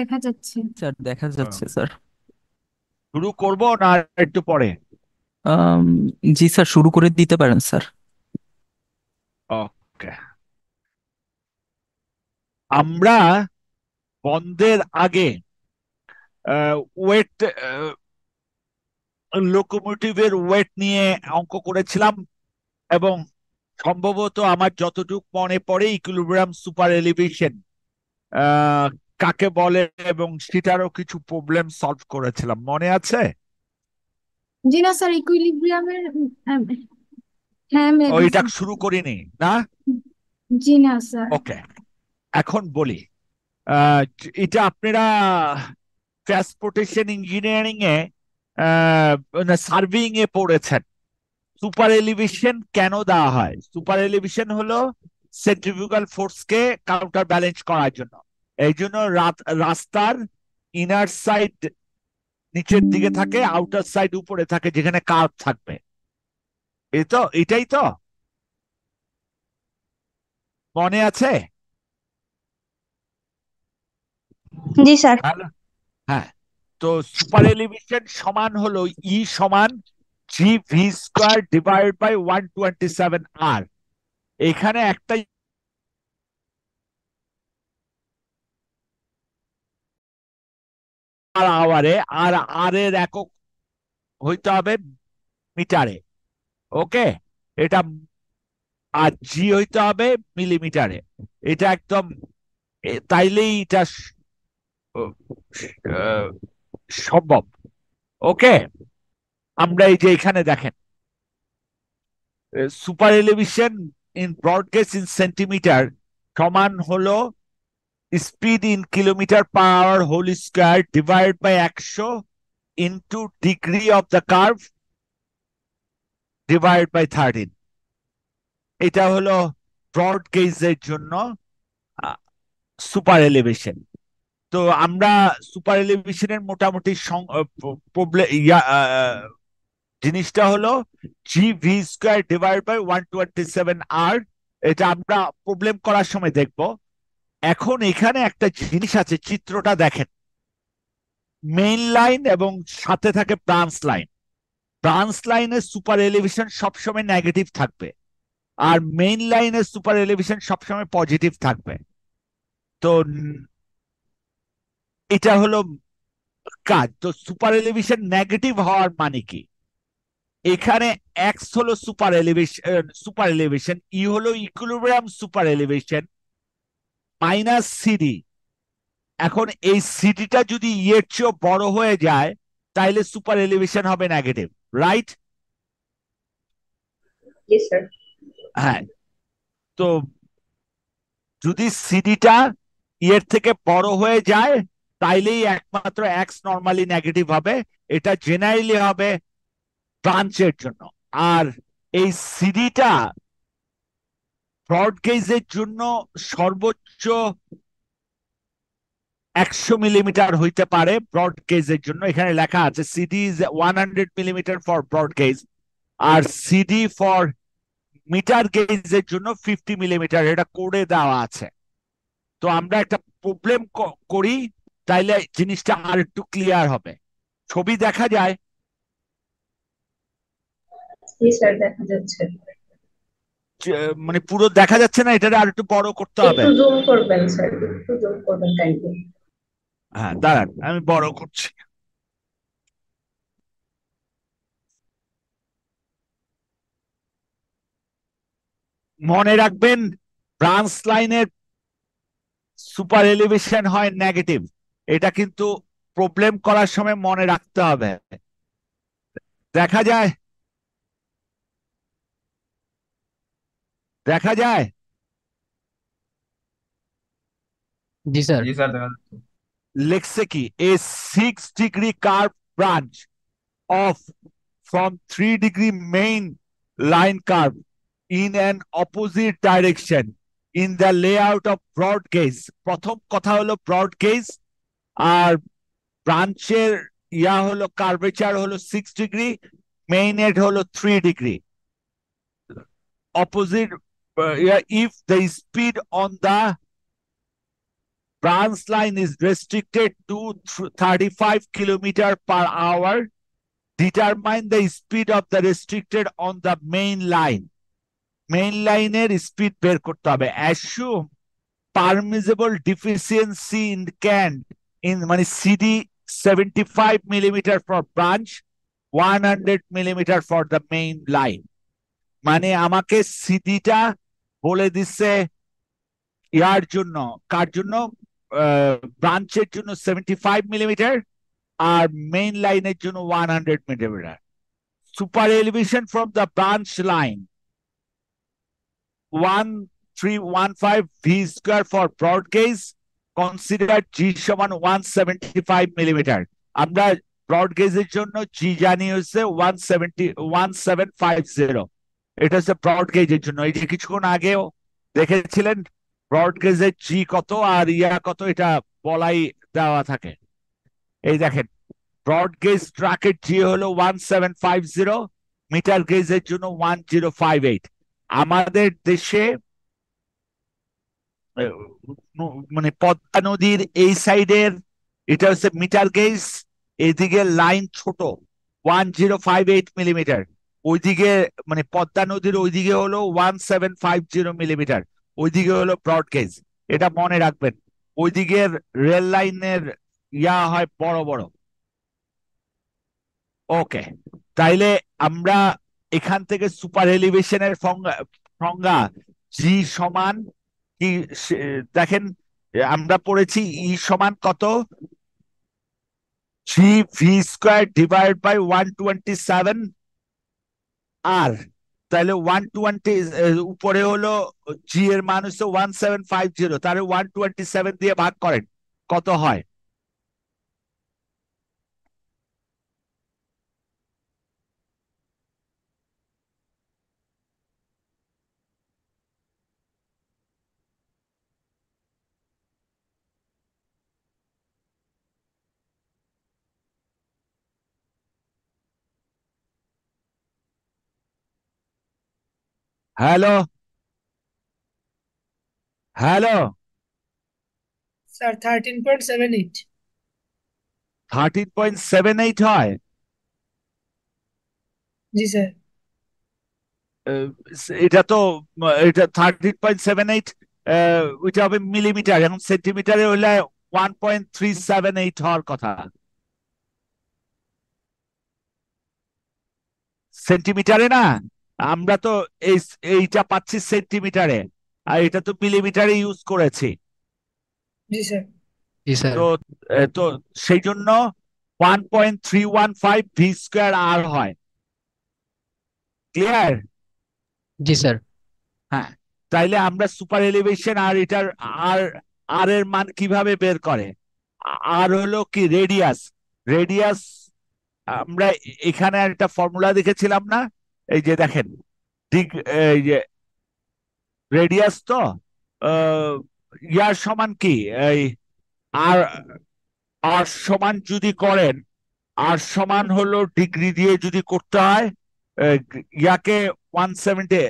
দেখা যাচ্ছে। স্যার দেখা হুম। যাচ্ছে স্যার। শুরু করব না একটু পরে? আম, জি স্যার, শুরু করে দিতে পারেন স্যার। ওকে। আমরা বন্ধের আগে ওয়েট, লোকোমোটিভের ওয়েট নিয়ে অঙ্ক করেছিলাম, এবং সম্ভবত আমার যতটুকু মনে পড়ে ইকুইলিব্রিয়াম সুপার এলিভেশন আহ, কাকে বলে, এবং সেটারও কিছু প্রবলেম সলভ করেছিলাম, মনে আছে? জি না স্যার, ইকুইলিব্রিয়ামের হ্যাঁ মেবি। ওইটা শুরু করিনি না? জি না স্যার। ওকে, এখন বলি। এটা আপনারা ট্রান্সপোর্টেশন ইঞ্জিনিয়ারিং এ, সার্ভিং এ পড়েছেন। সুপার এলিভেশন কেন দেওয়া হয়? সুপার এলিভেশন হলো সেন্ট্রিফিউগাল ফোর্স কে কাউন্টার ব্যালেন্স করার জন্য। এই জন্য রাস্তার ইনার সাইড নিচের দিকে থাকে, আউটার সাইড উপরে থাকে, যেখানে কার্ভ থাকবে। এই তো, এটাই তো মনে আছে? জি স্যার। হ্যালো। হ্যাঁ। তো সুপার এলিভেশন সমান হলো সমান GV² ডিভাইড বাই 127R। এখানে একটা আওয়ারে, আর আর এর একক হইতে হবে মিটারে। ওকে, এটা আর জি হইতে হবে মিলিমিটারে। এটা একদম তাইলেই এটা আহ, সম্ভব। ওকে, আমরা এই যে এখানে দেখেন, super elevation in broad gauge in centimetre সমান হলো speed in kilometre per hour whole square divide by 100 into degree of the curve divide by 13। এটা হলো ব্রড গেজের জন্য সুপার এলিভেশন। তো আমরা সুপার এলিভেশনের মোটামুটি প্রবলেম জিনিসটা হলো GV² ডিভাইড বাই 127R। এটা আমরা প্রবলেম করার সময় দেখব। এখন এখানে একটা জিনিস আছে, চিত্রটা দেখেন। মেইন লাইন এবং সাথে থাকে ব্রাঞ্চ লাইন। ব্রাঞ্চ লাইনের সুপার এলিভেশন সবসময় নেগেটিভ থাকবে, আর মেইন লাইনের সুপার এলিভেশন সবসময় পজিটিভ থাকবে। তো এটা হলো কাজ। তো সুপার এলিভেশন নেগেটিভ হওয়ার মানে কি? এখানে এক্স হলো সুপার এলিভেশন, ই হলো equilibrium super elevation minus CD. এখন এই সিডিটা যদি এর চেয়ে বড় হয়ে যায়, তাইলে সুপার এলিভেশন হবে নেগেটিভ, রাইট? জি স্যার। হ্যাঁ। তো যদি সিডিটা এর থেকে বড় হয়ে যায়, তাইলেই একমাত্র এক্স নর্মালি নেগেটিভ হবে। এটা জেনারেলি হবে ব্রাঞ্চের জন্য। আর এই সিডিটা ব্রড গেজের জন্য সর্বোচ্চ 100 মিলিমিটার হইতে পারে। ব্রড গেজের জন্য এখানে লেখা আছে CD is 100 millimetre for broad gauge, আর সিডি ফর মিটার গেজের জন্য 50 মিলিমিটার, এটা কোডে দেওয়া আছে। তো আমরা একটা প্রবলেম করি, তাইলে জিনিসটা আর একটু ক্লিয়ার হবে। ছবি দেখা যায়? জি স্যার, দেখা যাচ্ছে। মানে পুরো দেখা যাচ্ছে না, এটা আর একটু বড় করতে হবে। একটু জুম করবেন স্যার, একটু জুম করবেন কাইন্ডলি। হ্যাঁ, দাঁড়ান, আমি বড় করছি। মনে রাখবেন, ব্রাঞ্চ লাইনের সুপার এলিভেশন হয় নেগেটিভ। এটা কিন্তু প্রবলেম করার সময় মনে রাখতে হবে। দেখা যায়? দেখা যায়? জি স্যার। জি স্যার, দেখা যাচ্ছে। লিখছে কি, এ 6 degree curve branch of from 3 degree main line curve in an opposite direction in the layout of broad gauge। প্রথম কথা হলো ব্রড গেজ, আর ব্রাঞ্চের হলো কার্ভেচার হলো 6 ডিগ্রি, মেইন এড হলো 3 degree. Opposite, if the speed on the branch line is restricted to 35 km/h. Determine the speed of the restricted on the main line. Main লাইনের speed বের করতে হবে। Assume permissible deficiency in can in মানে CD 75 mm for branch, 100 mm for the main line. মানে আমাকে সিডিটা বলে দিচ্ছে ইয়ার জন্য, কার জন্য, ব্রাঞ্চের জন্য 75 মিলিমিটার আর মেইন লাইনের জন্য 100 millimetre. Super elevation from the branch line 1315 V square for broad gauge, consider G সমান 175 মিলিমিটার। আমরা ব্রড গেজের জন্য জি জানি হচ্ছে 1750। এটা হচ্ছে ব্রড গেজের জন্য। এই যে কিছুক্ষণ আগেও দেখেছিলেন ব্রড গেজের জি কত আর ইয়া কত, এটা বলাই দেওয়া থাকে। এই দেখেন ব্রড গেজ ট্রাকের জি হলো 1750, মিটার গেজের জন্য 1058। আমাদের দেশে মানে পদ্মা নদীর এই সাইডের এটা হচ্ছে মিটার গেজ, এদিকে লাইন ছোট 1058 মিলিমিটার, ওইদিকে মানে পদ্মা নদীর ওইদিকে হলো 1750 মিলিমিটার, ওইদিকে হলো ব্রড গেজ। এটা মনে রাখবেন, ওইদিকের রেল লাইনের ইয়া হয় বড় বড়। ওকে, তাইলে আমরা এখান থেকে সুপার এলিভেশনের সংজ্ঞা জি সমান কি দেখেন, আমরা পড়েছি ই সমান কত, G V square divide by 127 R. তাহলে 120 উপরে হলো জি এর মান হচ্ছে 1750, তাহলে 127 দিয়ে ভাগ করেন কত হয়। Hello hello, sir 13.78। 13.78 হয়। জি স্যার। এটা তো এটা 13.78, ওইটা হবে মিলিমিটার, এখন সেন্টিমিটারে হলে 1.378 হওয়ার কথা। সেন্টিমিটারে না, আমরা তো এইটা পাচ্ছি সেন্টিমিটারে, আর এটা তো মিলিমিটারে ইউজ করেছি। জি স্যার। জি স্যার। তো তো সেই জন্য 1.315 ভি স্কোয়ার আর হয়। ক্লিয়ার? জি স্যার। হ্যাঁ, তাইলে আমরা সুপার এলিভেশন আর এটার আর আর এর মান কিভাবে বের করে? আর হলো কি রেডিয়াস। রেডিয়াস আমরা এখানে একটা ফর্মুলা দেখেছিলাম না, এই যে দেখেন এই যে রেডিয়াস তো ইয়ার সমান কি, এই আর আর সমান যদি করেন, আর সমান হলো ডিগ্রি দিয়ে যদি করতে হয়, ইয়াকে 170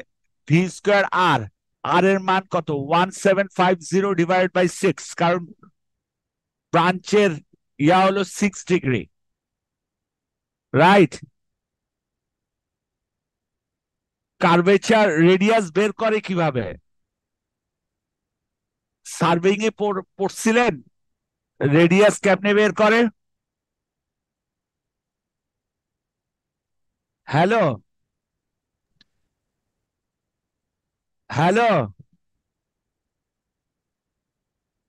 ভি স্কোয়ার আর, আর এর মান কত 1750 ডিভাইড বাই 6, কারণ ব্রাঞ্চের ইয়া হলো 6 ডিগ্রি, রাইট? কার্ভেচার রেডিয়াস বের করে কিভাবে? সার্ভেইং এ পড়ছিলেন রেডিয়াস কেমনে বের করে? হ্যালো হ্যালো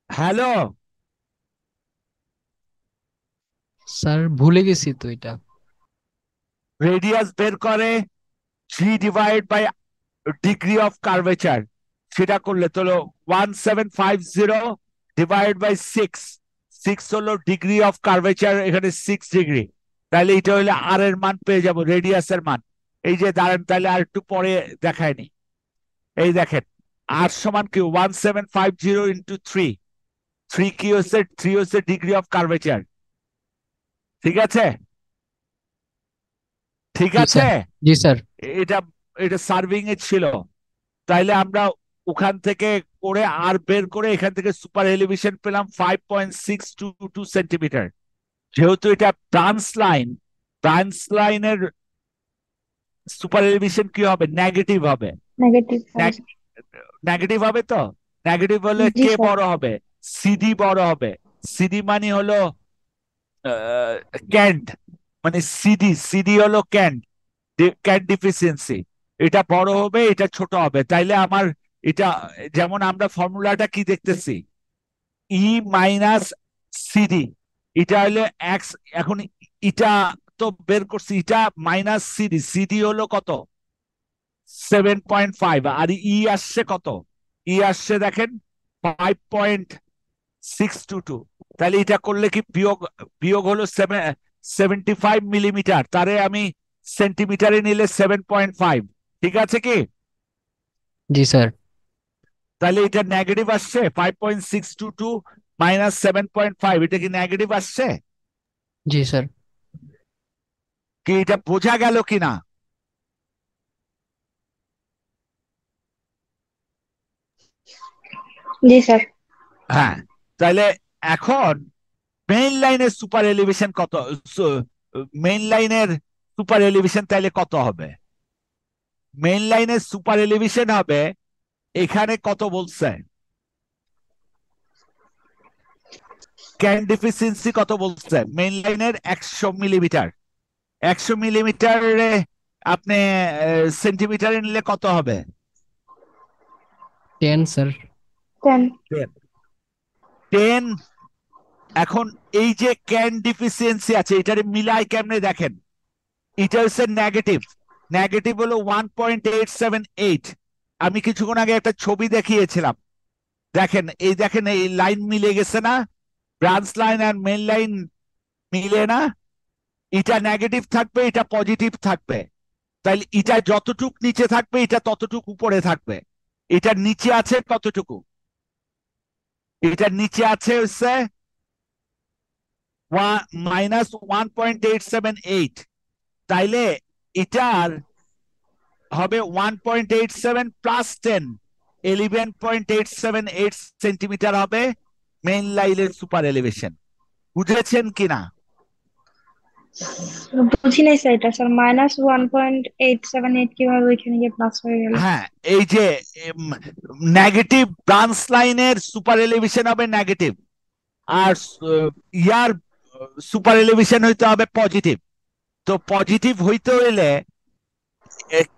হ্যালো, স্যার ভুলে গেছি তো এটা। রেডিয়াস বের করে G divide by degree of curvature. সেটা করলে তো 1750 ডিভাইড বাই 6, 6 হলো ডিগ্রি অফ কার্ভেচার, এখানে 6 ডিগ্রি, তাহলে এটা হলে আর এর মান পেয়ে যাব, রেডিয়াসের মান। এই যে দাঁড়ান, তাহলে আর একটু পরে দেখায়নি। এই দেখেন আর সমান কি 1750 ইন্টু 3, 3 কি হচ্ছে, 3 হচ্ছে ডিগ্রি অফ কার্ভেচার। ঠিক আছে? ঠিক জি আছে, স্যার। জি স্যার। এটা এটা সার্ভিং এ ছিল। তাইলে আমরা ওখান থেকে করে আর বের করে এখান থেকে সুপার এলিভেশন পেলাম 5.622 সেন্টিমিটার। যেহেতু এটা ব্রাঞ্চ লাইনের সুপার এলিভেশন কি হবে? নেগেটিভ হবে। নেগেটিভ নেগেটিভ হবে তো? নেগেটিভ হলে জি কে স্যার বড় হবে? সিডি বড় হবে। সিডি মানে হলো ক্যান্ড, মানে সিডি হলো ক্যান্ড ডিফিসিয়েন্সি। এটা বড় হবে, এটা ছোট হবে। তাইলে আমার এটা, যেমন আমরা ফর্মুলাটা কি দেখতেছি, ই মাইনাস সিডি, এটা হলো এক্স। এখন এটা তো বের করছি, এটা মাইনাস সিডি, সিডি হলো কত? 7.5। আর ই আসছে কত? ই আসছে দেখেন 5.622। তাহলে এটা করলে কি বিয়োগ, বিয়োগ হলো 75 মিলিমিটার, তারে আমি সেন্টিমিটারে নিলে 7.5। ঠিক আছে কি? জি স্যার। তাহলে এটা নেগেটিভ আসছে, 5.622 মাইনাস 7.5, এটা কি নেগেটিভ আসছে? জি স্যার। কি এটা বোঝা গেল কিনা? জি স্যার হ্যাঁ। তাহলে এখন মেইন লাইনের সুপার এলিভেশন কত? মেইন লাইনের সুপার এলিভেশন তাহলে কত হবে? মেইন লাইনের সুপার এলিভেশন হবে, এখানে কত বলছে? ক্যান ডিফিসিয়েন্সি কত বলছে? মেইন লাইনের 100 মিলিমিটার। 100 মিলিমিটারে আপনি সেন্টিমিটারে নিলে কত হবে? 10 স্যার। 10 10। এখন এই যে ক্যান ডিফিসিয়েন্সি আছে, এটারে মিলাই কেমনে দেখেন। এটা হচ্ছে নেগেটিভ, নেগেটিভ হলো 1.878। আমি কিছুক্ষণ আগে একটা ছবি দেখিয়েছিলাম, দেখেন এই দেখেন এই লাইন মিলে গেছে না? ব্রাঞ্চ লাইন আর মেইন লাইন মিলে না? এটা নেগেটিভ থাকবে, এটা পজিটিভ থাকবে। তাইলে এটা যতটুক নিচে থাকবে এটা ততটুক উপরে থাকবে। এটার নিচে আছে কতটুকু? এটার নিচে আছে হচ্ছে -1.878। তাইলে এটার হবে 1.87 প্লাস 10, 11.878 সেন্টিমিটার হবে মেইন লাইনের সুপার এলিভেশন। বুঝেছেন কিনা? বুঝি নাই স্যার, এটা স্যার -1.878 কিভাবে ওইখানে গিয়ে প্লাস হয়ে গেল? হ্যাঁ, এই যে নেগেটিভ ব্রাঞ্চ লাইনের সুপার এলিভেশন হবে নেগেটিভ, আর ইয়ার সুপার এলিভেশন হইতে হবে পজিটিভ। তো পজিটিভ হইতে হইলে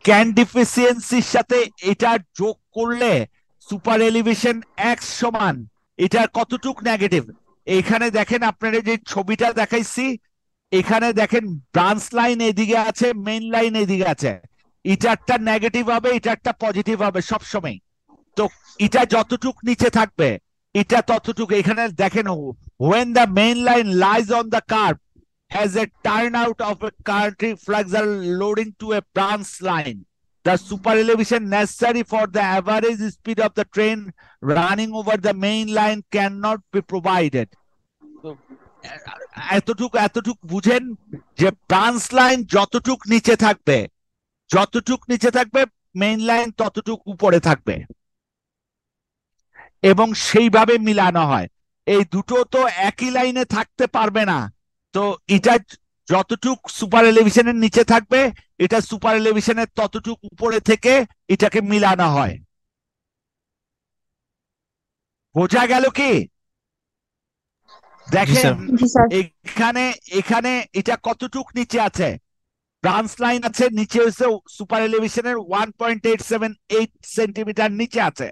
ক্যান ডিফিসিয়েন্সির সাথে এটা যোগ করলে সুপার এলিভেশন এক্স সমান এটার কতটুক নেগেটিভ। এখানে দেখেন আপনারা যে ছবিটা দেখাইছি, এখানে দেখেন ব্রাঞ্চ লাইন এদিকে আছে, মেইন লাইন এদিকে আছে। এটা একটা নেগেটিভ হবে, এটা একটা পজিটিভ হবে সবসময়। তো এটা যতটুক নিচে থাকবে এটা ততটুকু। এখানে দেখেন, when the main line lies on the curve as a turnout of a country flexor loading to a branch line, the super elevation necessary for the average speed of the train running over the main line cannot be provided. তো এতটুক বুঝেন যে branch line যতটুক নিচে থাকবে, যতটুক নিচে থাকবে মেইন লাইন ততটুক উপরে থাকবে, এবং সেইভাবে মিলানো হয়। এই দুটো তো একই লাইনে থাকতে পারবে না। তো এটা যতটুক সুপার এলিভেশনের নিচে থাকবে এটা সুপার এলিভেশনের ততটুক উপরে থেকে এটাকে মিলানো হয়। বোঝা গেল কি? জি দেখেন স্যার। জি স্যার এখানে এখানে এটা কতটুক নিচে আছে? ব্রাঞ্চ লাইন আছে নিচে, হচ্ছে সুপার এলিভেশনের 1.878 সেন্টিমিটার নিচে আছে।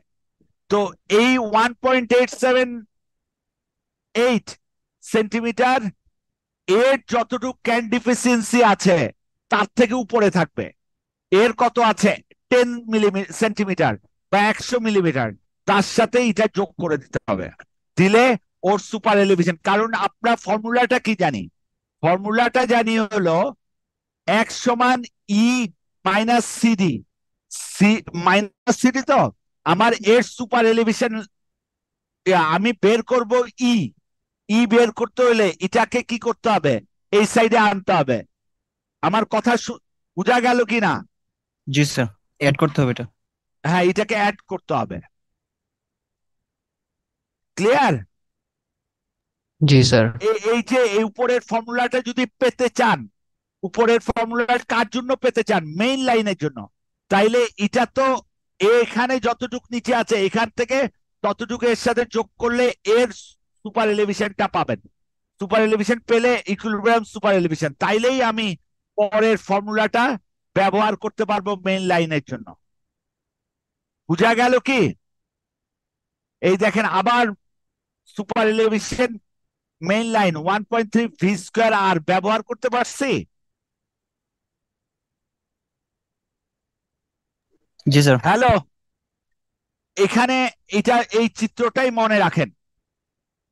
তো এই 1.878 সেন্টিমিটার এর যতটুকু ক্যান ডিফিসিয়েন্সি আছে তার থেকে উপরে থাকবে। এর কত আছে? 10 সেন্টিমিটার বা 100 মিলিমিটার। তার সাথে এটা যোগ করে দিতে হবে, দিলে ওর সুপার এলিভেশন। কারণ আমরা ফর্মুলাটা কি জানি? ফর্মুলাটা জানি হলো এক সমান ই মাইনাস সিডি। মাইনাস সিডি তো আমার এর সুপার এলিভেশন আমি বের করব ই। ই বের করতে হলে এটাকে কি করতে হবে? এই সাইডে আনতে হবে। আমার কথা বোঝা গেল কিনা? জি স্যার, অ্যাড করতে হবে এটা। হ্যাঁ, এটাকে অ্যাড করতে হবে। ক্লিয়ার? জি স্যার। এই যে এই উপরের ফর্মুলাটা যদি পেতে চান, উপরের ফর্মুলার কার জন্য পেতে চান? মেইন লাইনের জন্য। তাইলে এটা তো এখানে যতটুক নিচে আছে এখান থেকে ততটুকু এর সাথে যোগ করলে এর সুপার এলিভেশনটা পাবেন। সুপার এলিভেশন পেলে ইকুইলিব্রিয়াম সুপার এলিভেশন, তাইলেই আমি পরের ফর্মুলাটা ব্যবহার করতে পারবো মেইন লাইনের জন্য। বুঝা গেল কি? এই দেখেন আবার super elevation main line 1.3 V square আর ব্যবহার করতে পারছি। জি স্যার। হ্যালো, এখানে এটা এই চিত্রটাই মনে রাখেন।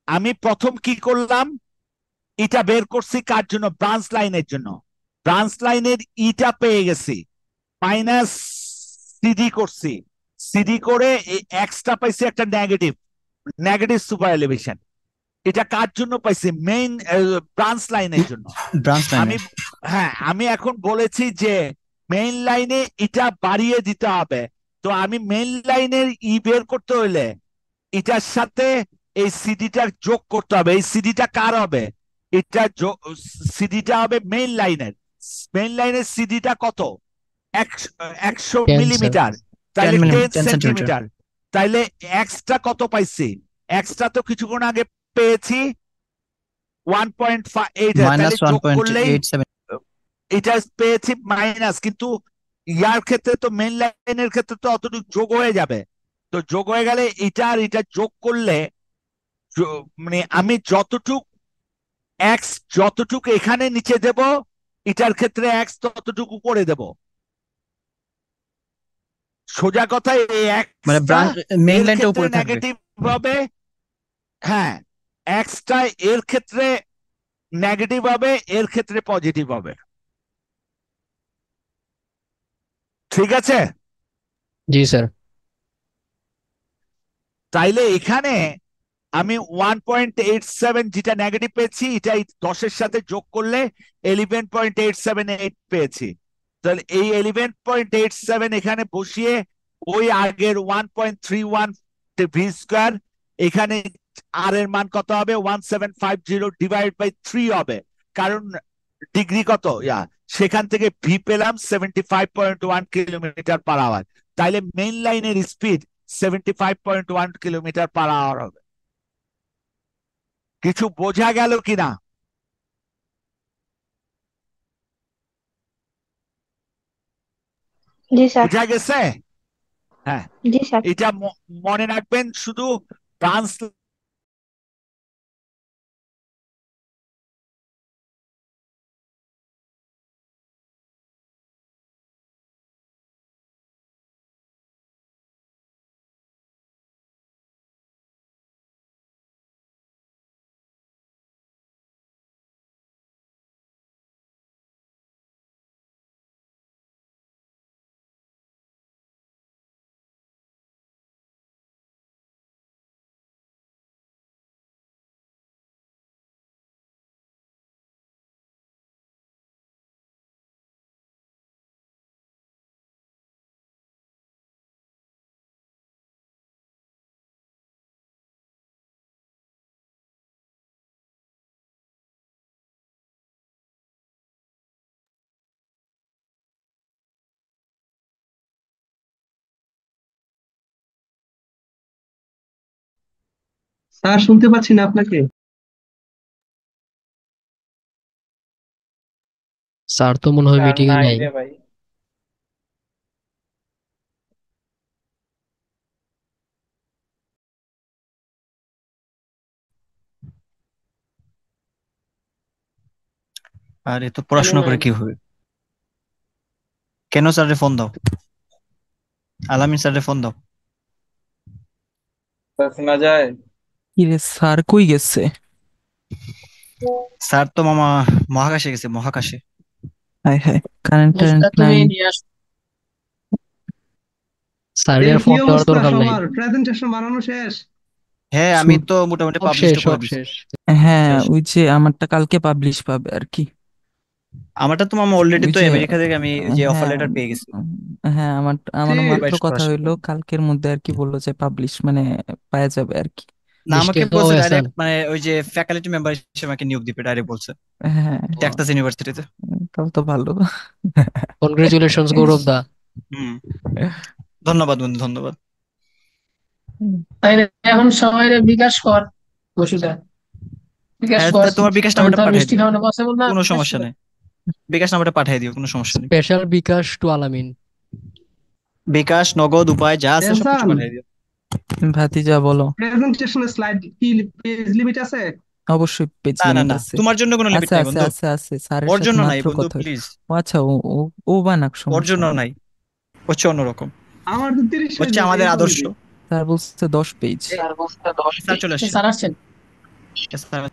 আমি প্রথম কি করলাম, এটা বের করছি কার জন্য? ব্রাঞ্চ লাইনের জন্য। ব্রাঞ্চ লাইনের ইটা পেয়ে গেছি, মাইনাস সিডি করছি, সিডি করে এই এক্সটা পাইছি একটা নেগেটিভ, নেগেটিভ সুপার এলিভেশন। এটা কার জন্য পাইছি? মেইন ব্রাঞ্চ লাইনের জন্য। ব্রাঞ্চ আমি লাইনে। হ্যাঁ, আমি এখন বলেছি যে মেইন লাইনে এটা বাড়িয়ে দিতে হবে। তো আমি মেইন লাইনের বের করতে হইলে এটার সাথে এই সিডিটা যোগ করতে হবে। এই সিডিটা কার হবে? এটা সিডিটা হবে মেইন লাইনের। মেইন লাইনের সিডিটা কত? 100 10 স্যার। মিলিমিটার, 10 তাইলে 10 সেন্টিমিটার। সেন্টিমিটার। তাইলে এক্সটা কত পাইছি? এক্সটা তো কিছুক্ষণ আগে পেয়েছি 1.8, মাইনাস তাহলে যোগ করলেই 1.87। এটা পেয়েছি মাইনাস, কিন্তু ইয়ার ক্ষেত্রে তো মেইন লাইনের ক্ষেত্রে তো অতটুকু যোগ হয়ে যাবে। তো যোগ হয়ে গেলে এটা আর এটা যোগ করলে মানে আমি যতটুক এক্স যতটুকু এখানে নিচে দেব, এটার ক্ষেত্রে এক্স ততটুকু উপরে দেব। সোজা কথায় এই মানে এক্সটা মেইন এর লাইনটা ক্ষেত্রে উপরে থাকবে। নেগেটিভ হবে। হ্যাঁ, এক্সটা এর ক্ষেত্রে নেগেটিভ হবে, এর ক্ষেত্রে পজিটিভ হবে। ঠিক আছে? জি স্যার। তাইলে এখানে আমি 1.87 যেটা নেগেটিভ পেয়েছি, এটা 10-এর সাথে যোগ করলে 11.878 পেয়েছি। তাহলে এই 11.87 এখানে বসিয়ে ওই আগের 1.31 ভি স্কোয়ার, এখানে আর এর মান কত হবে? 1750 ডিভাইড বাই 3 হবে, কারণ ডিগ্রি কত সেখান থেকে ভি পেলাম 75.1 কিলোমিটার পার আওয়ার। তাইলে মেইন লাইনের স্পিড 75.1 কিলোমিটার পার আওয়ার হবে। কিছু বোঝা গেল কিনা? জি স্যার। বোঝা গেছে? হ্যাঁ, জি স্যার। এটা মনে রাখবেন, শুধু ট্রান্স স্যার শুনতে পাচ্ছি না আপনাকে। স্যার তো মনে হয় স্যার মিটিং এ নাই নাই। রে ভাই। আর এত কেন পড়াশোনা করে নাই? কি হবে? কেন স্যারে ফোন দাও, আলামিন স্যারে ফোন দাও। স্যার শোনা যায়? কি রে, স্যার কই গেছে? স্যার তো মামা মহাকাশে গেছে, মহাকাশে। হায় হায়, কারেন্ট টারেন্ট নাই। স্যারের এই আর কি ফোন দেওয়ার অবস্থা দরকার নাই। সবার? প্রেজেন্টেশন বানানো শেষ? হ্যাঁ, আমি শুট তো মোটামুটি সব পাবলিশ শেষ, করে সব দিছি। শেষ। হ্যাঁ, শেষ। ওই যে আমারটা কালকে পাবলিশ পাবে আর কি। আমারটা তো মামা অলরেডি ওই তো যে আমেরিকা থেকে আমি যে অফার হ্যাঁ লেটার পেয়ে গেছি। হ্যাঁ আমার ঠিক। মাত্র ইনভাইট করা কথা সাথে। হইলো কালকের মধ্যে আর কি, বললো যে পাবলিশ মানে পাওয়া যাবে আর কি। না, আমাকে মিস্টেক বলছে হয়েছে। ডাইরেক্ট, মানে ওই যে ফ্যাকাল্টি মেম্বার হিসেবে আমাকে নিয়োগ দিবে ডাইরেক্ট বলছে হ্যাঁ, টেক্সাস ইউনিভার্সিটিতে। তাহলে তো ভালো। কনগ্রেচুলেশনস গৌরব দা। হুম, ধন্যবাদ বন্ধু, ধন্যবাদ। তাই না? এখন সবাই বিকাশ কর বসুদা, বিকাশ হ্যাঁ, কর। তোমার বিকাশ আমি নাম্বারটা তো পাঠিয়ে মিষ্টি দিও, খাওয়ানো পসিবল না, কোনো বিকাশ সমস্যা কর। নেই। বিকাশ নাম্বারটা পাঠিয়ে দিও, কোনো সমস্যা নেই। স্পেশাল বিকাশ টু আলামিন। বিকাশ, নগদ, উপায় যা আছে সবকিছু টেনশন পাঠিয়ে দিও। ভাতিজা বলো। প্রেজেন্টেশনের স্লাইড কি পেজ লিমিট আছে? অবশ্যই পেজ না না লিমিট না, আছে। তোমার জন্য কোনো লিমিট আছে নাই আছে বন্ধু, আছে আছে, স্যারের ওর সাথে জন্য নাই মাত্র বন্ধু, কথা হয়েছে। প্লিজ। ও আচ্ছা, ও ও ও বানাক, ওর সমস্যা জন্য নেই। নাই, হচ্ছে অন্যরকম, আমার তো 30 পেজ হচ্ছে আছে, আমাদের এই আদর্শ। বলবি। স্যার বলছে 10 পেজ। স্যার চলে আসছে। স্যার আসছেন। Sir,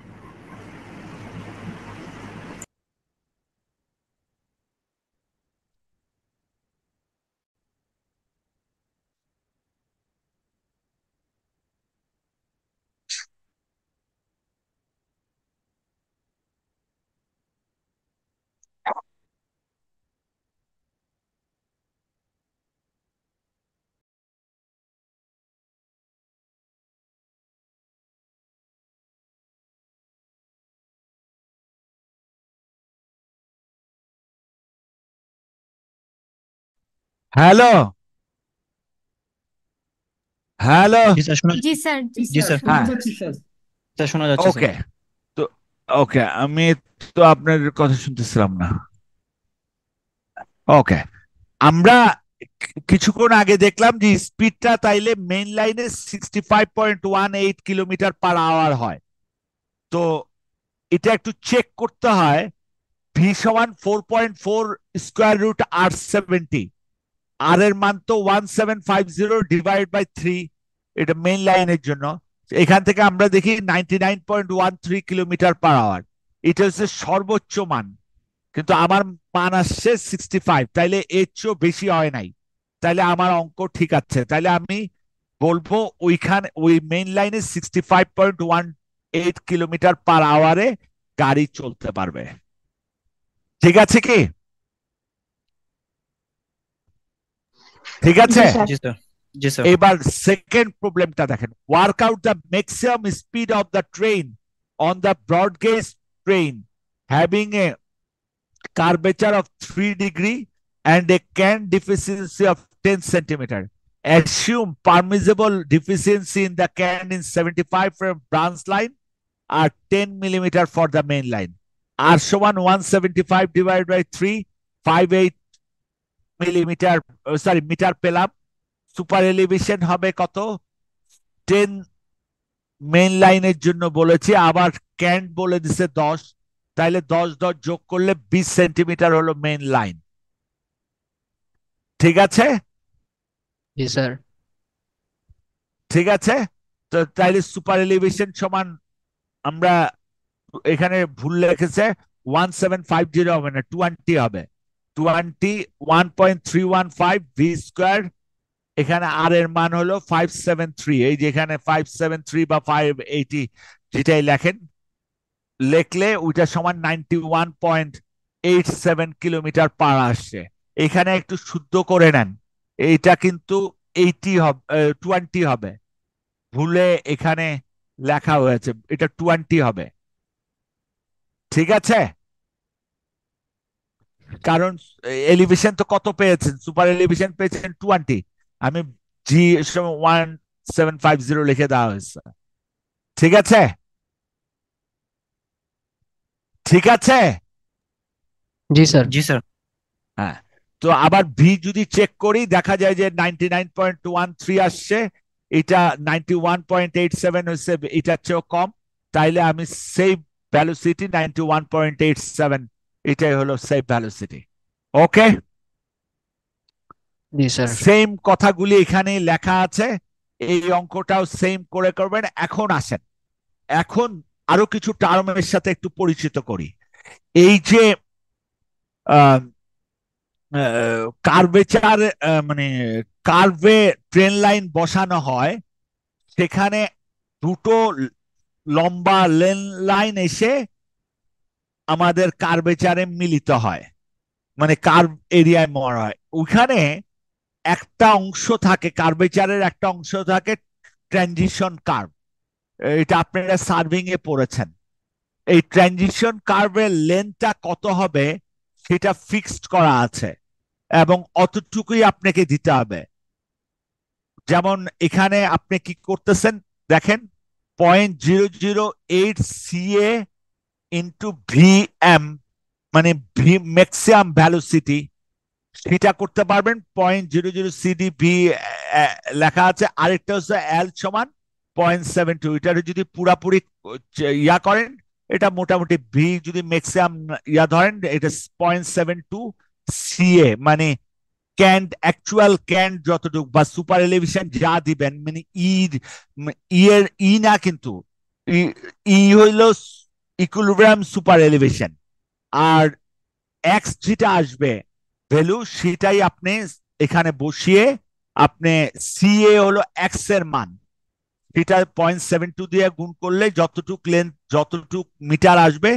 hello, hello. জি স্যার শোনা, জি স্যার, জি জি স্যার স্যার, শোনা হ্যাঁ, যাচ্ছে। স্যার শোনা যাচ্ছে স্যার। ওকে। তো ওকে, আমি তো আপনার কথা শুনতেছিলাম না। ওকে, আমরা কিছুক্ষণ আগে দেখলাম যে স্পিডটা তাইলে মেইন লাইনে 65.18 কিলোমিটার পার আওয়ার হয়। তো এটা একটু চেক করতে হয়। ভি সমান 4.4 স্কোয়ার রুট R70, আর এর মান তো 1750 ডিভাইড বাই 3, এটা মেইন লাইনের জন্য। এখান থেকে আমরা দেখি 99.13 কিলোমিটার পার আওয়ার, এটা হচ্ছে সর্বোচ্চ মান, কিন্তু আমার মান আসছে 65, তাইলে এর চেয়েও বেশি হয় নাই, তাইলে আমার অঙ্ক ঠিক আছে। তাইলে আমি বলবো ওইখানে ওই মেইন লাইনে 65.18 কিলোমিটার পার আওয়ারে গাড়ি চলতে পারবে। ঠিক আছে কি? ঠিক জি আছে। স্যার। জি স্যার, জি স্যার। এবার সেকেন্ড প্রবলেমটা দেখেন। Work out the maximum speed of the train on the broad gauge train having a curvature of 3 degree and a can deficiency of 10 centimeter. Assume permissible deficiency in the can in 75 from branch line are 10 millimeter for the main line. R সমান 175 divided by 3, 58 millimeter, metre পেলাম। Super elevation হবে কত? 10 main লাইনের জন্য বলেছি, আবার can't বলে দিছে 10, তাইলে 10 10 যোগ করলে 20 সেন্টিমিটার হলো মেইন লাইন। ঠিক আছে, জি স্যার। ঠিক আছে। তো তাইলে সুপার এলিভেশন সমান, আমরা এখানে ভুল লিখেছে 1750 হবে না, 20 হবে। 21.315 ভি স্কোয়ার, এখানে আর এর মান হলো 573, এই যে এখানে 573 বা 580 যেটাই লেখেন, লেখলে ওইটা সমান 91.87 কিলোমিটার পার আসছে। এখানে একটু শুদ্ধ করে নেন, এইটা কিন্তু 80 হবে, 20 হবে, ভুলে এখানে লেখা হয়েছে, এটা 20 হবে। ঠিক আছে, কারণ এলিভেশন তো কত পেয়েছেন, সুপার এলিভেশন পেয়েছেন 20, আমি জি 1750 লিখে দেওয়া হয়েছে। ঠিক আছে, ঠিক আছে। জি স্যার। জি স্যার। হ্যাঁ, তো আবার ভি যদি চেক করি দেখা যায় যে 99.13 আসছে, এটা 91.87 হচ্ছে, এটার চেয়েও কম, তাইলে আমি সেভ ভ্যালোসিটি 91.87, এটাই হলো সেভ ভ্যালোসিটি। ওকে, জি স্যার। সেম কথাগুলি এখানে লেখা আছে, এই অঙ্কটাও সেম করে করবেন। এখন আসেন, এখন আরো কিছু টার্মের সাথে একটু পরিচিত করি। এই যে কার্ভেচার, মানে কার্ভে ট্রেন লাইন বসানো হয়, সেখানে দুটো লম্বা লেন লাইন এসে আমাদের কার্ভেচারে মিলিত হয়, মানে কার্ভ এরিয়ায় মর হয়। ওখানে একটা অংশ থাকে, কার্ভেচারের একটা অংশ থাকে ট্রানজিশন কার্ভ। এটা আপনারা সার্ভিং এ পড়েছেন। এই ট্রানজিশন কার্ভের লেন্থটা কত হবে সেটা ফিক্সড করা আছে এবং অতটুকুই আপনাকে দিতে হবে। যেমন এখানে আপনি কি করতেছেন দেখেন, 0.008 CA ইন্টু VM, মানে ম্যাক্সিমাম ভ্যালোসিটি, সেটা করতে পারবেন। 0.00 CDV লেখা আছে। আরেকটা হচ্ছে L সমান 0.72। এটা যদি পুরাপুরি ইয়া করেন, এটা মোটামুটি ভি যদি ম্যাক্সিমাম ইয়া ধরেন, এটা 0.72 CA, মানে ক্যান্ট, অ্যাকচুয়াল ক্যান্ট যতটুকু বা সুপার এলিভেশন যা দিবেন, মানে এর না, কিন্তু হইল ইকুইলিব্রিয়াম সুপার এলিভেশন, আর এক্স যেটা আসবে ভ্যালু সেটাই আপনি এখানে বসিয়ে আপনি সিএ হলো এক্স এর মান, সেটা 0.72 দিয়ে গুণ করলে যতটুক লেন্থ, যতটুক মিটার আসবে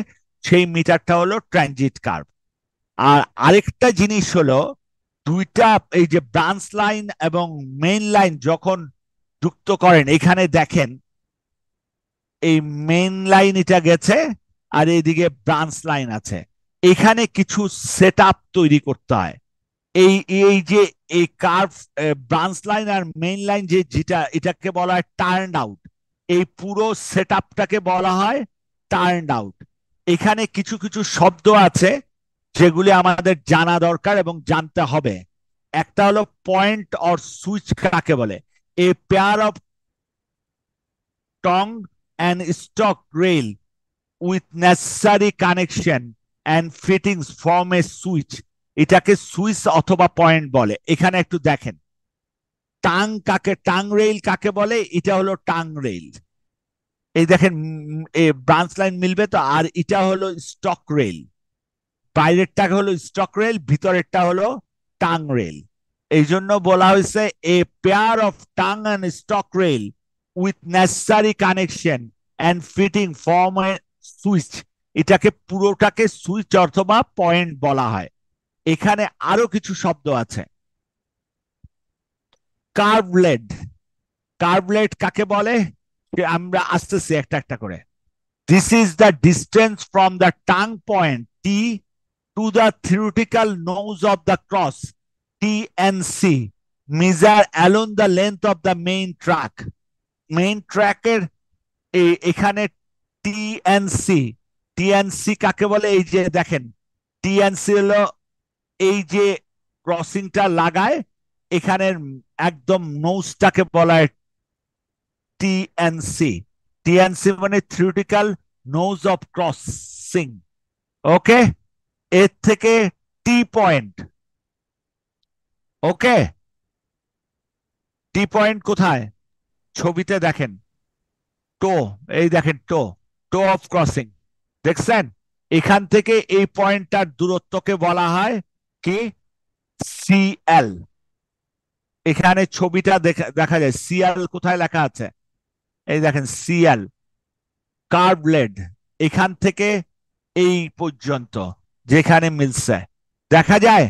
সেই মিটারটা হলো ট্রানজিট কার্ভ। আর আরেকটা জিনিস হলো, দুইটা এই যে ব্রাঞ্চ লাইন এবং মেইন লাইন যখন যুক্ত করেন, এখানে দেখেন এই মেইন লাইন এটা গেছে আর এইদিকে ব্রাঞ্চ লাইন আছে, এখানে কিছু সেট তৈরি করতে হয়। এই এই যে এই কার্ভ, ব্রাঞ্চ লাইন আর মেইন লাইন যেটা, এটাকে বলা হয় টার্ন আউট। এই পুরো সেট আপটাকে বলা হয় টার্ন আউট। এখানে কিছু কিছু শব্দ আছে যেগুলি আমাদের জানা দরকার এবং জানতে হবে। একটা হলো পয়েন্ট অর সুইচ কাকে বলে। এ পেয়ার অফ টং and stock rail with necessary connection and fittings form A switch, এটাকে সুইচ অথবা পয়েন্ট বলে। এখানে একটু দেখেন, টাং রেল কাকে বলে, এটা হলো টাং রেল। এই দেখেন ব্রাঞ্চ লাইন মিলবে তো। আর এটা হলো স্টক রেল, বাইরেরটা হলো স্টক রেল, ভিতরেরটা হলো টাং রেল। এই জন্য বলা হয়েছে a pair of tongue and stock rail with necessary connection and fitting form A switch, এটাকে পুরোটাকে সুইচ অথবা পয়েন্ট বলা হয়। এখানে আরো কিছু শব্দ আছে। কার্ভলেট, কার্ভলেট কাকে বলে আমরা আসতেছি একটা একটা করে। This is the distance from the tongue point T to the theoretical nose of the cross TNC, measure along the length of the main track. Main ট্র্যাকের এখানে টিএনসি কাকে বলে, এই যে দেখেন টিএনসি হলো এই যে ক্রসিংটা লাগায়, এখানের একদম নোজটাকে বলা হয় টিএনসি। টিএনসি মানে থিওরিটিক্যাল নোজ অফ ক্রসিং। ওকে, এর থেকে টি পয়েন্ট। ওকে, টি পয়েন্ট কোথায় ছবিতে দেখেন, টো, এই দেখেন টো, টো অফ ক্রসিং, দেখছেন? এখান থেকে এই পয়েন্টটার দূরত্বকে বলা হয় কি, সিএল। এখানে ছবিটা দেখা যায় সিএল কোথায় লেখা আছে, এই দেখেন সিএল। কার্ভলেট এখান থেকে এই পর্যন্ত যেখানে মিলছে দেখা যায়।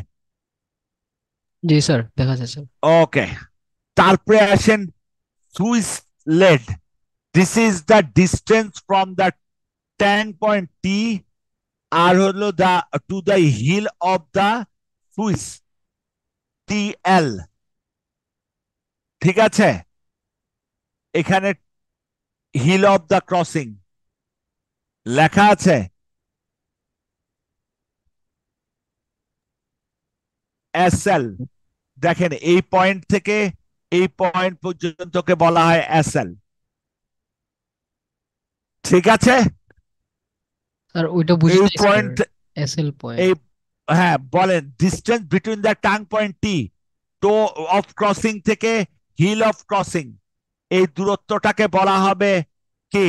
জি স্যার, দেখা যাচ্ছে স্যার। ওকে, তারপরে আসেন switch lead. This is the distance from the tank point T আর হলো the to the heel of the switch TL। ঠিক আছে, এখানে হিল অফ দ্য ক্রসিং লেখা আছে SL। দেখেন এই পয়েন্ট থেকে এই পয়েন্ট পর্যন্তকে বলা হয় SL। ঠিক আছে, স্যার ওইটা বুঝি এই নাই স্যার, পয়েন্ট, এসএল পয়েন্ট। এই হ্যাঁ বলেন, distance between the tongue point T, to of crossing থেকে হিল অফ ক্রসিং, এই দূরত্বটাকে বলা হবে কি,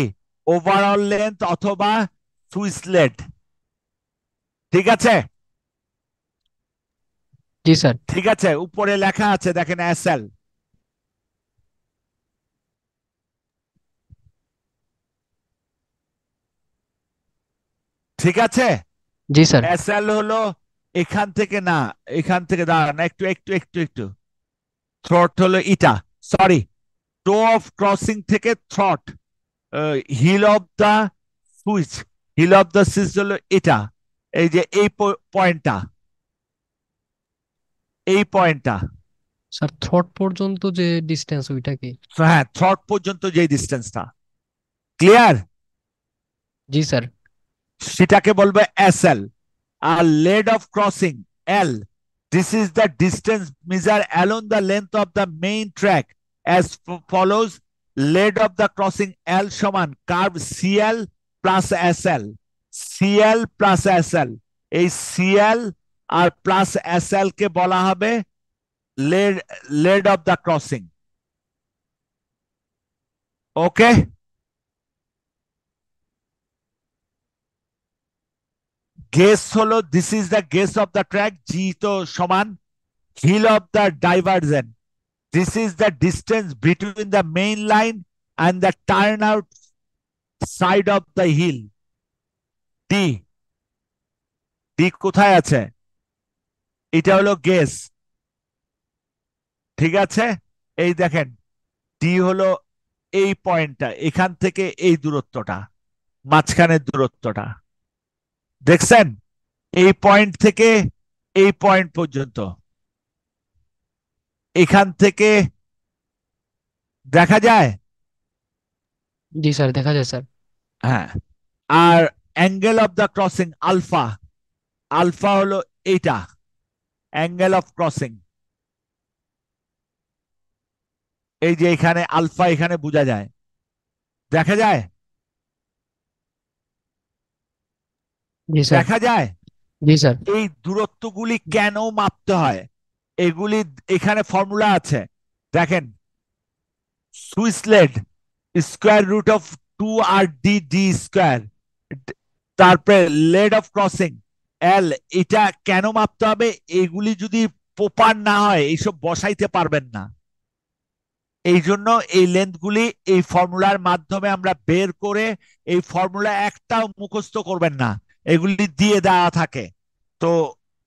ওভারঅল লেন্থ অথবা সুইচ লেড। ঠিক আছে, জি স্যার। ঠিক আছে, উপরে লেখা আছে দেখেন SL। ঠিক আছে, জি স্যার। SL হলো এখান থেকে, না এখান থেকে দাঁড়ান, একটু একটু একটু একটু, থ্রট হলো ইটা, সরি, টো অফ ক্রসিং থেকে throat, heel of the switch, heel of the switch হলো এটা, এই যে এই পয়েন্টটা, এই পয়েন্টটা, স্যার থ্রট পর্যন্ত যে ডিস্টেন্স ওইটা কি? হ্যাঁ থ্রট পর্যন্ত যে ডিস্টেন্সটা, ক্লিয়ার? জি স্যার। সেটাকে বলবে এসএল। আর lead of crossing L, this is the distance measured along the length of the main track as follows. Lead of the crossing L সমান curve CL plus SL, CL plus SL, এই CL আর plus SL কে বলা হবে lead of the crossing। Okay, gauge হলো this is the gauge of the track, G তো সমান heel of the divergent, this is the distance between the main line and the turnout side of the hill। D, D কোথায় আছে? এটা হলো guess, ঠিক আছে? এই দেখেন ডি হলো এই পয়েন্টটা, এখান থেকে এই দূরত্বটা, মাঝখানের দূরত্বটা দেখছেন? এই পয়েন্ট থেকে এই পয়েন্ট পর্যন্ত, এখান থেকে দেখা যায়? জি স্যার, দেখা যায় স্যার। হ্যাঁ। আর angle of the crossing alpha, alpha হলো এইটা, অ্যাঙ্গেল অফ ক্রসিং, এই যে এখানে আলফা এখানে বোঝা যায়, দেখা যায়? জি স্যার। দেখা যায়? জি স্যার। এই দূরত্বগুলি কেন মাপতে হয় এগুলি এখানে ফর্মুলা আছে, দেখেন। Switch lead square root of 2RD square, তারপরে লেড অফ ক্রসিং এল, এটা কেন মাপতে হবে? এগুলি যদি প্রপার না হয় এইসব বসাইতে পারবেন না, এই জন্য এই লেন্থগুলি এই ফর্মুলার মাধ্যমে আমরা বের করে, এই ফর্মুলা একটাও মুখস্থ করবেন না, এগুলি দিয়ে দেওয়া থাকে। তো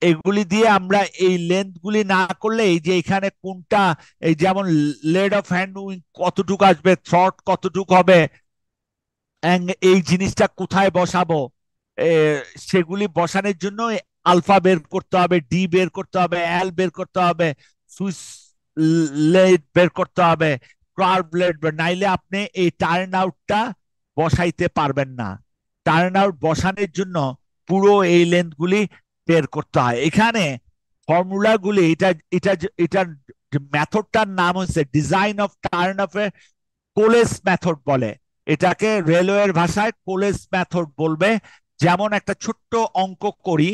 এগুলি দিয়ে আমরা এই লেন্থগুলি না করলে, এই যে এখানে কোনটা, এই যেমন লেড অফ হ্যান্ড উইং কতটুকু আসবে, থ্রট কতটুকু হবে, এই জিনিসটা কোথায় বসাবো, সেগুলি বসানোর জন্য আলফা বের করতে হবে, ডি বের করতে হবে, এল বের করতে হবে, সুইস লেড বের করতে হবে, কার্ভ লেড, নাইলে আপনি এই টার্ন আউটটা বসাইতে পারবেন না। টার্ন আউট বসানোর জন্য পুরো এই লেন্থ গুলি বের করতে হয়। এখানে ফর্মুলা গুলি, এটার মেথডটার নাম হচ্ছে design of turn of a Coles method বলে, এটাকে রেলওয়ের ভাষায় কোলেস মেথড বলবে। যেমন একটা ছোট্ট অঙ্ক করি,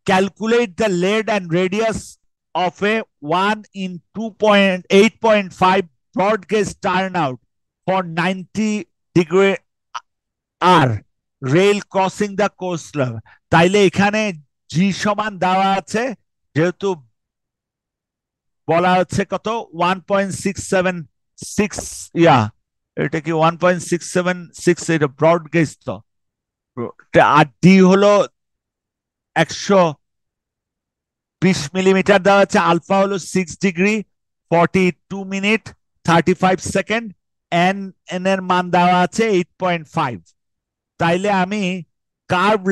calculate the lead and radius of a 1 in 8.5 broad gauge turnout for 90° R rail crossing the coastline। তাইলে এখানে জি সমান দেওয়া আছে, যেহেতু বলা হচ্ছে কত 1.676, এটা কি 1.676, এটা ব্রড গেজ তো, আর ডি হলো 120 মিলিমিটার দেওয়া আছে, আলফা হলো 6° 42 মিনিট 35 সেকেন্ড, এন এর মান দেওয়া আছে 8.5। তাইলে আমি কার্ভ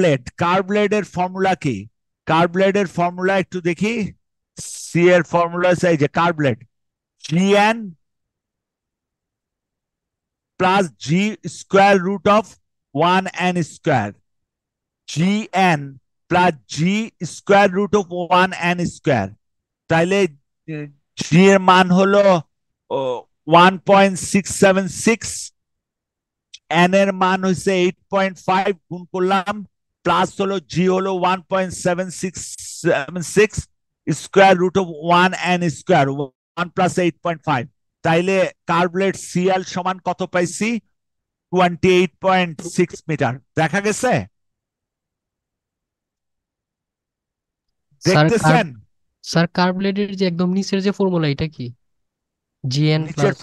এর ফর্মুলা কি? কার্ভ এর ফর্মুলা একটু দেখি, সি এর ফর্মুলা এই যে curve lead, GN plus G square root of 1n square, GN plus G square root of 1n square. তাইলে জি এর মান হলো 1.676, এন এর মান হচ্ছে 8.5, গুণ করলাম, প্লাস হলো জি হলো 1.766 square root of 1n square, 1 plus 8.5। তাইলে কার্ভলেট সিএল সমান কত পাইছি? 28.6 মিটার। দেখা গেছে? দেখতেছেন? স্যার কার্ভ লেডের যে একদম নিচের যে ফর্মুলা, এটা কি? জিএন প্লাস,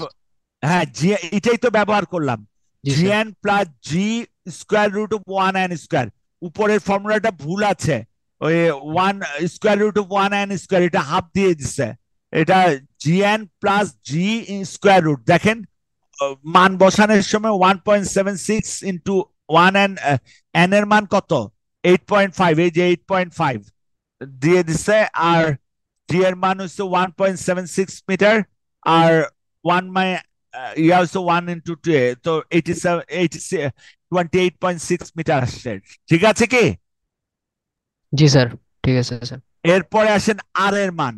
হ্যাঁ জি, এটাই তো ব্যবহার করলাম, জি sir. GN plus G square root of 1n square. উপরের ফর্মুলাটা ভুল আছে, ওই 1 square root of 1n square, এটা হাফ দিয়ে দিচ্ছে, এটা GN plus G square root. দেখেন মান বসানোর সময় 1.76 ইন্টু 1 এন এর মান কত 8.5, এই যে 8.5 দিয়ে দিছে, আর জি এর মান হচ্ছে 1.76 মিটার, আর 1 ইয়া হচ্ছে 1 ইন্টু 2, তো 28.6 মিটার আসছে। ঠিক আছে কি? জি স্যার, ঠিক আছে স্যার। এরপরে আসেন আর এর মান।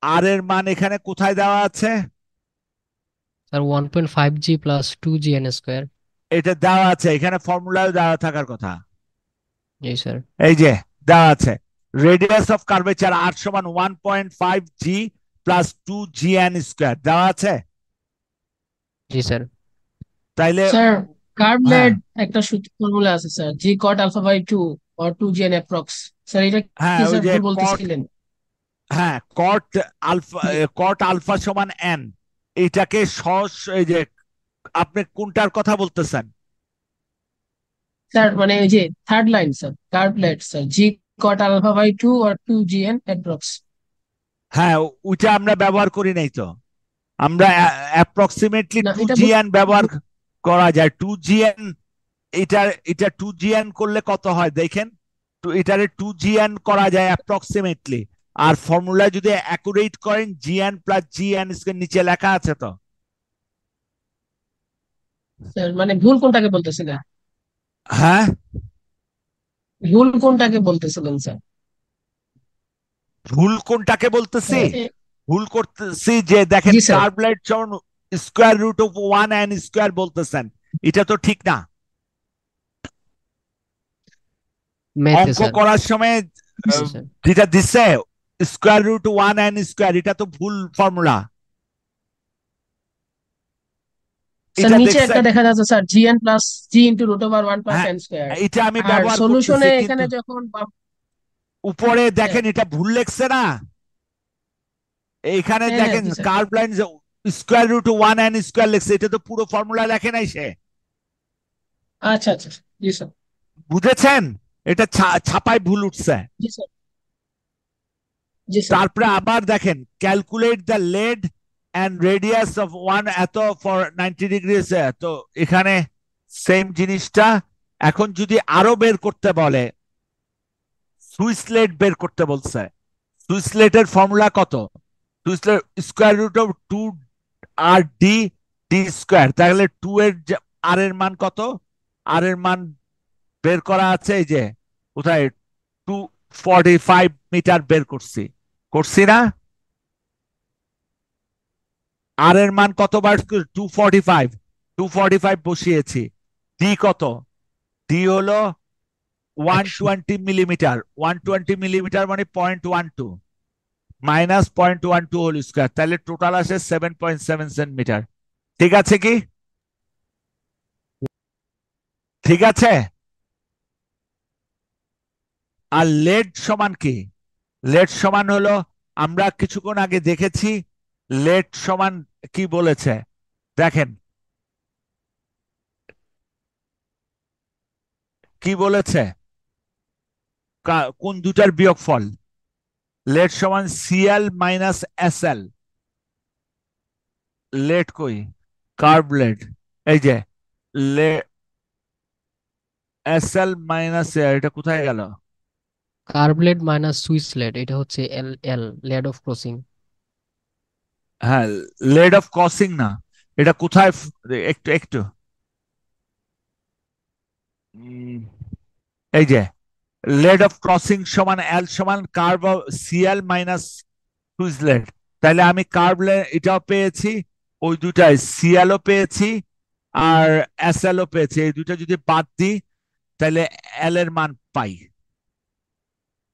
আর এর মান এখানে কোথায় দেওয়া আছে? Sir 1.5g plus 2gn square. এটা দেওয়া আছে, এখানে ফর্মুলায় দেওয়া থাকার কথা। জি স্যার। এই যে দেওয়া আছে, রেডিয়াস অফ কার্ভেচার আর সমান 1.5g প্লাস 2gn স্কোয়ার দেওয়া আছে। জি স্যার। তাইলে স্যার কার্ভ হ্যাঁ লেড একটা সূত্র ফর্মুলা আছে sir, G cot alpha by 2 or 2gn approx. Sir এটা হ্যাঁ কি ওই স্যার যে ভুল কট, বলতেছিলেন? হ্যাঁ কট আলফা সমান এন, এইটাকে সহজ, এই যে আপনি কোনটার কথা বলতেছেন? স্যার মানে ওই যে third line sir, curve lead sir, G cot alpha by 2 or 2gn approx. হ্যাঁ ওইটা আমরা ব্যবহার করি নাই তো, আমরা অ্যাপ্রক্সিমেটলি না টু এটা জিএন ব্যবহার করা যায়। 2gn, এটা এটা 2gn করলে কত হয় দেখেন, এটারে 2gn করা যায় অ্যাপ্রক্সিমেটলি, আর ফর্মুলা যদি অ্যাকুরেট করেন gn প্লাস gn নিচে লেখা আছে তো। স্যার মানে ভুল কোনটাকে বলতেছিলেন? হ্যাঁ ভুল কোনটাকে বলতেছিলেন স্যার? ভুল কোনটাকে বলতেছি? এ- ভুল করতেছি যে দেখেন জি স্যার। কার্বলেট সমান square root of 1 N square বলতেছেন, এটা তো ঠিক না। ম্যাথে অঙ্ক স্যার। করার সময় জি স্যার। যেটা দিচ্ছে স্কোয়ার রুট 1 এন স্কোয়ার, এটা তো ভুল ফর্মুলা। স্যার এটা নিচে একটা দেখছেন? দেখা যাচ্ছে স্যার, জিএন প্লাস জি ইন্টু রুট ওভার 1 প্লাস হ্যাঁ এন স্কোয়ার। এটা আমি আর ব্যবহার করতেছি, সলিউশনে কিন্তু এখানে যখন উপরে হ্যাঁ দেখেন এটা ভুল লেখছে না। এইখানে হ্যাঁ হ্যাঁ, দেখেন জি sir. Curve line square root 1 N square লেখছে, এটা তো পুরো ফর্মুলা লেখে নাই সে। আচ্ছা আচ্ছা, জি স্যার। বুঝেছেন? এটা ছাপায় ভুল উঠছে। জি স্যার। জি স্যার। তারপরে আবার দেখেন calculate the lead and radius of one এত ফর 90 ডিগ্রিজ, তো এখানে সেম জিনিসটা। এখন যদি আরো বের করতে বলে, সুইস লেট বের করতে বলছে, সুইস লেটের ফর্মুলা কত? Switch lead square root of 2 R D D square, তাহলে 2 এর আর এর মান কত? আর এর মান বের করা আছে, এই যে কোথায় 245 মিটার বের করছি, করছি না? আর এর মান কতবার? 245, 245 বসিয়েছি। ডি কত? ডি হলো 100। 120 মিলিমিটার, 120 মিলিমিটার মানে 0.12 মাইনাস 0.12 হোল স্কোয়ার, তাহলে টোটাল আসে 7.77 মিটার। ঠিক আছে কি? ঠিক আছে। আর লেড সমান কি? লেড সমান হলো, আমরা কিছুক্ষণ আগে দেখেছি লেড সমান কি বলেছে, দেখেন কি বলেছে, কোন দুটার বিয়োগফল? লেট সমান সিএল মাইনাস এসএল। লেট কই? কার্ভ লেট, এই যে এসএল মাইনাস, এটা কোথায় গেল? কার্বলেড মাইনাস সুইস লেড, এটা হচ্ছে এল এল লেড অফ ক্রসিং। হ্যাঁ লেড অফ ক্রসিং না, এটা কোথায়? একটু একটু এই যে লেড অফ ক্রসিং সমান এল সমান কার্ভ সিএল মাইনাস সুইসলেট। তাহলে আমি কার্ভ এটাও পেয়েছি, ওই দুটাই সিএলও পেয়েছি আর এসএলও পেয়েছি, এই দুটো যদি বাদ দিই তাহলে এল এর মান পাই।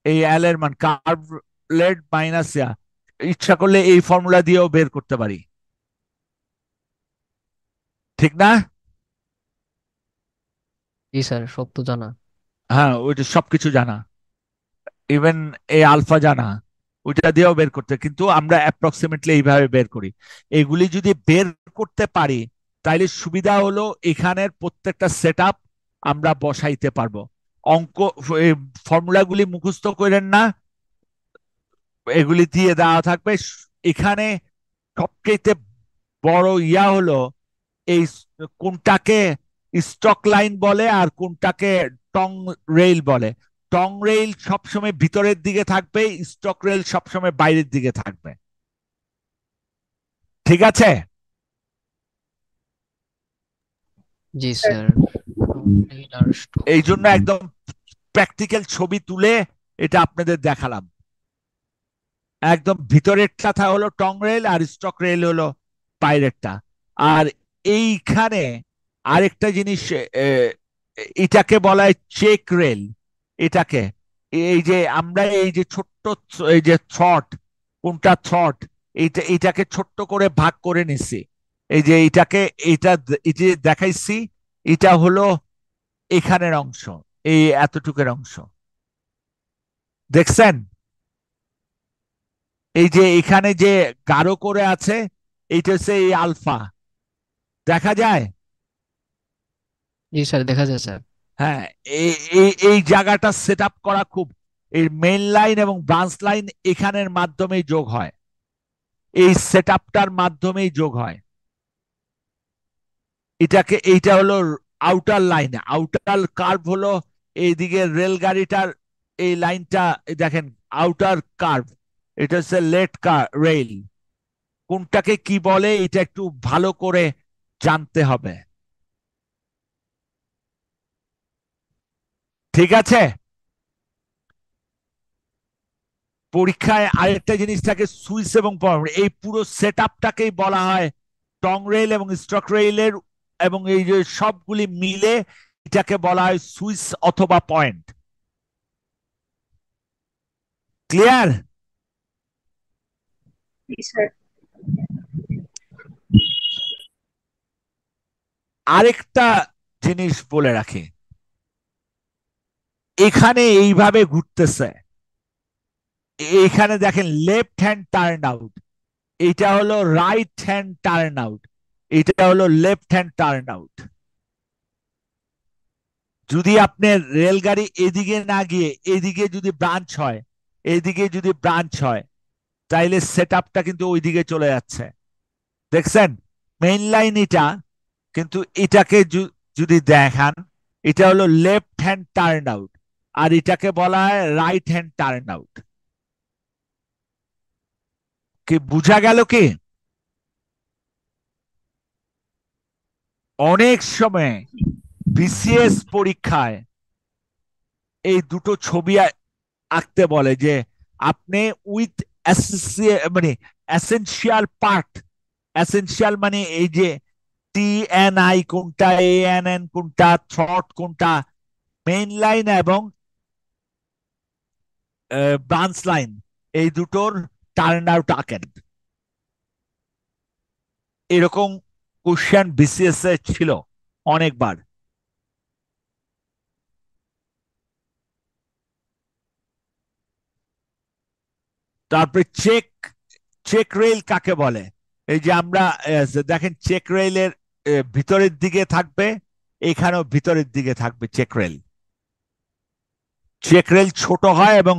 এই এল এর মান কার্ভ লেড মাইনাস, ইচ্ছা করলে এই ফর্মুলা দিয়েও বের করতে পারি, ঠিক না? জি স্যার, সব তো জানা। হ্যাঁ ওইটা সবকিছু জানা, ইভেন এই আলফা জানা, ওইটা দিয়েও বের করতে, কিন্তু আমরা অ্যাপ্রক্সিমেটলি এইভাবে বের করি। এগুলি যদি বের করতে পারি তাইলে সুবিধা হলো এখানের প্রত্যেকটা সেট আমরা বসাইতে পারবো। অঙ্ক ফর্মুলাগুলি মুখস্থ করেন না, এগুলি দিয়ে দেওয়া থাকবে। এখানে সবচেয়ে বড় ইয়া হলো এই কোনটাকে স্টক লাইন বলে আর কোনটাকে টং রেল বলে। টং রেল সবসময় ভিতরের দিকে থাকবে, স্টক রেল সবসময় বাইরের দিকে থাকবে। ঠিক আছে? জি স্যার। এই জন্য একদম প্র্যাকটিক্যাল ছবি তুলে এটা আপনাদের দেখালাম। একদম ভিতরেরটা হলো টং রেল আর স্টক রেল হলো বাইরেরটা। আর এইখানে আরেকটা জিনিস, এটাকে বলা হয় চেক রেল। এটাকে এই যে আমরা এই যে ছোট্ট এই যে থ্রট, কোনটা থ্রট, এটাকে ছোট্ট করে ভাগ করে নিছি। এই যে এটাকে এই যে দেখাইছি, এটা হলো এখানের অংশ, এই এতটুকুর অংশ দেখছেন? এই যে এখানে যে গাঢ় করে আছে, এইটা হচ্ছে এই আলফা, দেখা যায়? জি স্যার, দেখা যায় স্যার। হ্যাঁ, এই জায়গাটা সেট আপ করা খুব, এই মেইন লাইন এবং ব্রাঞ্চ লাইন এখানের মাধ্যমেই যোগ হয়, এই সেট আপটার মাধ্যমেই যোগ হয়। এইটা হলো আউটার লাইন, আউটার কার্ভ হলো এইদিকে রেলগাড়িটার এই লাইনটা দেখেন, আউটার কার্ভ, এটা হচ্ছে লেট রেল। কোনটাকে কি বলে এটা একটু ভালো করে জানতে হবে। ঠিক আছে? পরীক্ষায় আরেকটা জিনিস থাকে সুইচ এবং এই পুরো সেট আপটাকেই বলা হয় টং রেল এবং স্টক রেলের, এবং এই যে সবগুলি মিলে এটাকে বলা হয় সুইচ অথবা পয়েন্ট। ক্লিয়ার? স্যার আরেকটা জিনিস বলে রাখি, এখানে এইভাবে ঘুরতেছে, এখানে দেখেন লেফট হ্যান্ড টার্ন আউট, এটা হলো রাইট হ্যান্ড টার্ন আউট, এটা হলো লেফট হ্যান্ড টার্ন আউট। যদি আপনার রেলগাড়ি এদিকে না গিয়ে এদিকে যদি ব্রাঞ্চ হয়, এদিকে যদি ব্রাঞ্চ হয়, তাইলে সেট আপটা কিন্তু ওইদিকে চলে যাচ্ছে। দেখছেন মেইন লাইন এটা, কিন্তু এটাকে যদি দেখান, এটা হলো লেফট হ্যান্ড টার্ন আউট, আর এটাকে বলা হয় রাইট হ্যান্ড টার্ন আউট। কি বুঝা গেল কি? অনেক সময় বিসিএস পরীক্ষায় এই দুটো ছবি আঁকতে বলে যে আপনি উইথ মানে এসেনশিয়াল পার্ট, এসেনশিয়াল মানে এই যে TNI কোনটা, ANN কোনটা, থ্রট কোনটা, মেইন লাইন এবং ব্রাঞ্চ লাইন, এই দুটোর টার্ন আউট আঁকেন। এরকম কোশ্চেন বিসিএস এ ছিল অনেকবার। তারপরে চেক রেল কাকে বলে? এই যে আমরা দেখেন চেক রেলের ভিতরের দিকে থাকবে, এখানেও ভিতরের দিকে থাকবে চেক রেল। চেক রেল ছোট হয় এবং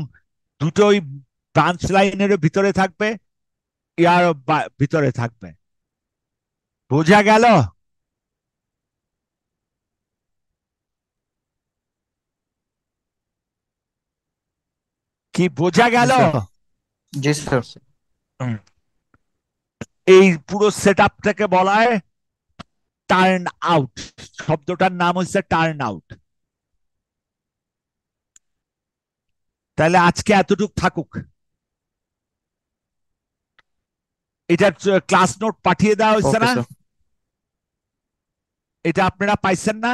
দুটোই ব্রাঞ্চ লাইনেরও ভিতরে থাকবে, ইয়ারও ভিতরে থাকবে। বোঝা গেল? কি বোঝা গেল? জি স্যার। এই পুরো সেট আপটাকে বলা হয় টার্ন আউট, শব্দটার নাম হচ্ছে টার্ন আউট। তাহলে আজকে এতটুক থাকুক। এটা ক্লাস নোট পাঠিয়ে দেওয়া হয়েছে না? এটা আপনারা পাইছেন না?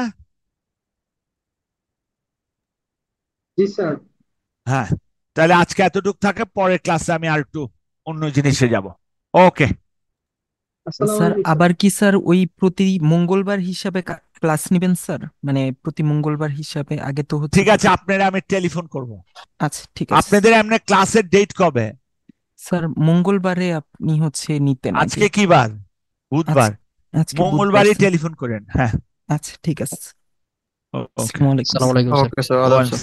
জি স্যার। হ্যাঁ, তাহলে আজকে এতটুক থাকে, পরের ক্লাসে আমি আর একটু অন্য জিনিসে যাব। ওকে স্যার আবার কি স্যার ওই প্রতি মঙ্গলবার হিসাবে ক্লাস নেবেন স্যার? মানে প্রতি মঙ্গলবার হিসাবে আগে তো হচ্ছে। ঠিক আছে, আপনারা আমি টেলিফোন করব। আচ্ছা ঠিক আছে। আপনাদের এমনি ক্লাসের ডেট কবে? স্যার মঙ্গলবারে আপনি হচ্ছে নিতেন আগে। আজকে কি বার? বুধবার। আজকে মঙ্গলবারই বুধবার। টেলিফোন করেন। হ্যাঁ, আচ্ছা ঠিক আছে। ওকে। আসসালামু আলাইকুম। আসসালামু আলাইকুম স্যার। ওকে স্যার, আদাব স্যার।